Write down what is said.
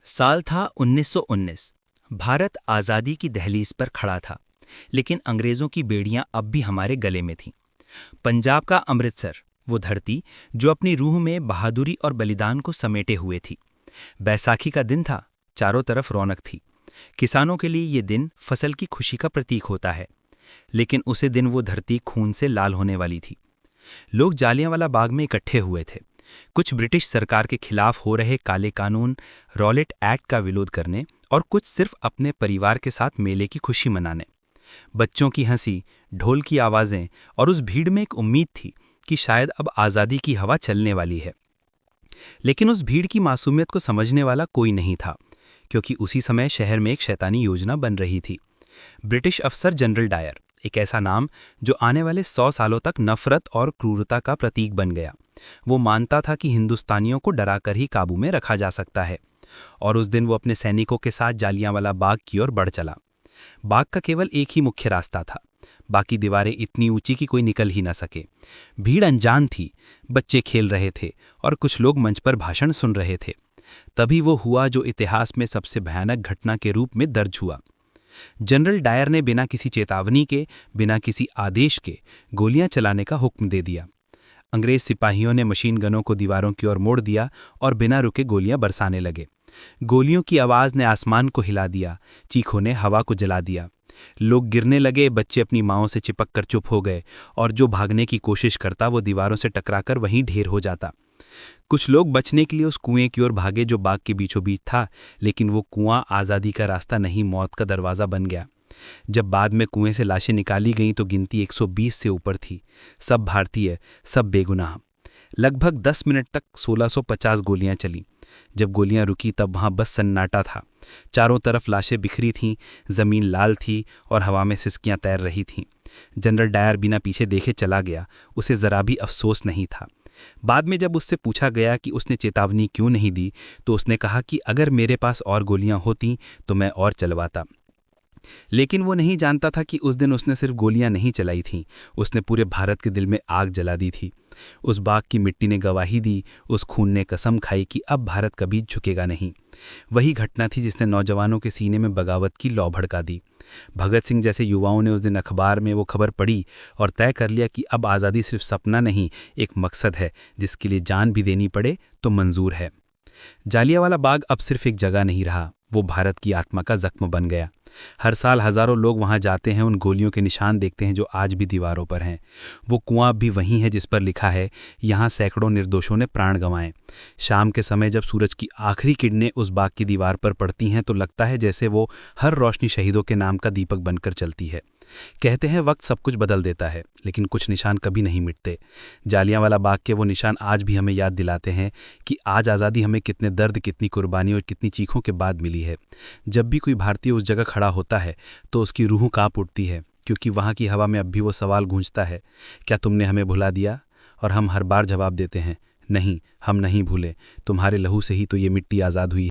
साल था 1919। भारत आज़ादी की दहलीज पर खड़ा था, लेकिन अंग्रेज़ों की बेड़ियां अब भी हमारे गले में थीं। पंजाब का अमृतसर, वो धरती जो अपनी रूह में बहादुरी और बलिदान को समेटे हुए थी। बैसाखी का दिन था, चारों तरफ रौनक थी। किसानों के लिए ये दिन फसल की खुशी का प्रतीक होता है, लेकिन उसी दिन वो धरती खून से लाल होने वाली थी। लोग जालियांवाला बाग में इकट्ठे हुए थे, कुछ ब्रिटिश सरकार के खिलाफ हो रहे काले कानून रॉलेट एक्ट का विरोध करने और कुछ सिर्फ अपने परिवार के साथ मेले की खुशी मनाने। बच्चों की हंसी, ढोल की आवाज़ें और उस भीड़ में एक उम्मीद थी कि शायद अब आज़ादी की हवा चलने वाली है। लेकिन उस भीड़ की मासूमियत को समझने वाला कोई नहीं था, क्योंकि उसी समय शहर में एक शैतानी योजना बन रही थी। ब्रिटिश अफसर जनरल डायर, एक ऐसा नाम जो आने वाले 100 सालों तक नफरत और क्रूरता का प्रतीक बन गया। वो मानता था कि हिंदुस्तानियों को डराकर ही काबू में रखा जा सकता है, और उस दिन वो अपने सैनिकों के साथ जालियांवाला बाग की ओर बढ़ चला। बाग का केवल एक ही मुख्य रास्ता था, बाकी दीवारें इतनी ऊंची कि कोई निकल ही ना सके। भीड़ अनजान थी, बच्चे खेल रहे थे और कुछ लोग मंच पर भाषण सुन रहे थे। तभी वो हुआ जो इतिहास में सबसे भयानक घटना के रूप में दर्ज हुआ। जनरल डायर ने बिना किसी चेतावनी के, बिना किसी आदेश के गोलियां चलाने का हुक्म दे दिया। अंग्रेज सिपाहियों ने मशीन गनों को दीवारों की ओर मोड़ दिया और बिना रुके गोलियां बरसाने लगे। गोलियों की आवाज़ ने आसमान को हिला दिया, चीखों ने हवा को जला दिया। लोग गिरने लगे, बच्चे अपनी माँओं से चिपक कर चुप हो गए, और जो भागने की कोशिश करता वो दीवारों से टकराकर वहीं ढेर हो जाता। कुछ लोग बचने के लिए उस कुएं की ओर भागे जो बाग के बीचों बीच था, लेकिन वो कुआं आज़ादी का रास्ता नहीं, मौत का दरवाज़ा बन गया। जब बाद में कुएं से लाशें निकाली गईं तो गिनती 120 से ऊपर थी। सब भारतीय, सब बेगुनाह। लगभग 10 मिनट तक 1650 गोलियां चलीं। जब गोलियां रुकी तब वहां बस सन्नाटा था। चारों तरफ लाशें बिखरी थीं, जमीन लाल थी और हवा में सिसकियां तैर रही थीं। जनरल डायर बिना पीछे देखे चला गया, उसे जरा भी अफसोस नहीं था। बाद में जब उससे पूछा गया कि उसने चेतावनी क्यों नहीं दी, तो उसने कहा कि अगर मेरे पास और गोलियां होती तो मैं और चलवाता। लेकिन वो नहीं जानता था कि उस दिन उसने सिर्फ गोलियां नहीं चलाई थीं, उसने पूरे भारत के दिल में आग जला दी थी। उस बाग की मिट्टी ने गवाही दी, उस खून ने कसम खाई कि अब भारत कभी झुकेगा नहीं। वही घटना थी जिसने नौजवानों के सीने में बगावत की लौ भड़का दी। भगत सिंह जैसे युवाओं ने उस दिन अखबार में वो खबर पढ़ी और तय कर लिया कि अब आज़ादी सिर्फ सपना नहीं, एक मकसद है जिसके लिए जान भी देनी पड़े तो मंजूर है। जालियांवाला बाग अब सिर्फ एक जगह नहीं रहा, वो भारत की आत्मा का जख्म बन गया। हर साल हजारों लोग वहां जाते हैं, उन गोलियों के निशान देखते हैं जो आज भी दीवारों पर हैं। वो कुआं अब भी वहीं है जिस पर लिखा है, यहाँ सैकड़ों निर्दोषों ने प्राण गंवाए। शाम के समय जब सूरज की आखिरी किरणें उस बाग की दीवार पर पड़ती हैं तो लगता है जैसे वो हर रोशनी शहीदों के नाम का दीपक बनकर चलती है। कहते हैं वक्त सब कुछ बदल देता है, लेकिन कुछ निशान कभी नहीं मिटते। जालियांवाला बाग के वो निशान आज भी हमें याद दिलाते हैं कि आज आज़ादी हमें कितने दर्द, कितनी कुर्बानी और कितनी चीखों के बाद मिली है। जब भी कोई भारतीय उस जगह खड़ा होता है तो उसकी रूह कांप उठती है, क्योंकि वहाँ की हवा में अब भी वो सवाल गूंजता है, क्या तुमने हमें भुला दिया? और हम हर बार जवाब देते हैं, नहीं, हम नहीं भूले, तुम्हारे लहू से ही तो ये मिट्टी आज़ाद हुई।